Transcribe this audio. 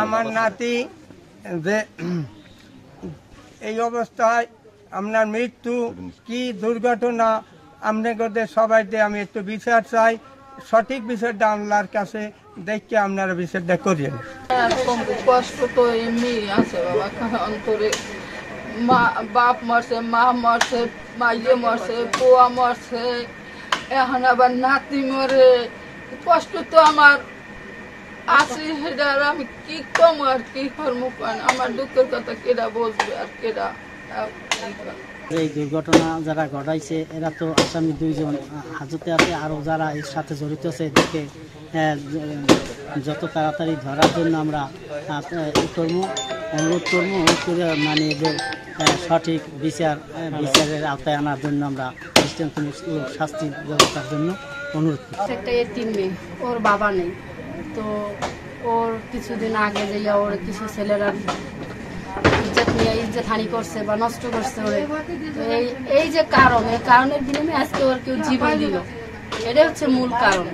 আমার নাতি যে এই অবস্থায় আপনার মৃত্যু কি দুর্ঘটনা আপনাদের সবাইকে আমি একটু বিচার চাই, সঠিক বিচারটা আল্লাহর কাছে দেখে আপনারা বিচারটা করেন। কষ্ট তো এমনি আছে বাবা, অন্তরে বাপ মরছে, মা মরছে, মাইয়ে মরছে, পোয়া মরছে, এখন আবার নাতি মরে, কষ্ট তো আমার আছে। সেটা আমি কি কম আর কি করবো, আমার দুঃখের কথা কেডা বলবে আর কেডা। এই দুর্ঘটনা যারা ঘটাইছে এরা তো আসামি 2 জন হাজতে আছে, আরও যারা এর সাথে জড়িত আছে এদেরকে যত তাড়াতাড়ি ধরার জন্য আমরা অনুরোধ করবো মানে এদের সঠিক বিচারের আওতায় আনার জন্য আমরা শাস্তি ব্যবস্থার জন্য অনুরোধ করছি। একটা এতিম মেয়ে, ওর বাবা নেই, তো ওর কিছুদিন আগে যাইয়া ওর কিছু ছেলেরা ইজ্জত হানি করছে বা নষ্ট করছে ওরে, এই যে কারণ, এই কারণের বিনিময়ে আজকে ওর কেউ জীবন দিল, এটা হচ্ছে মূল কারণ।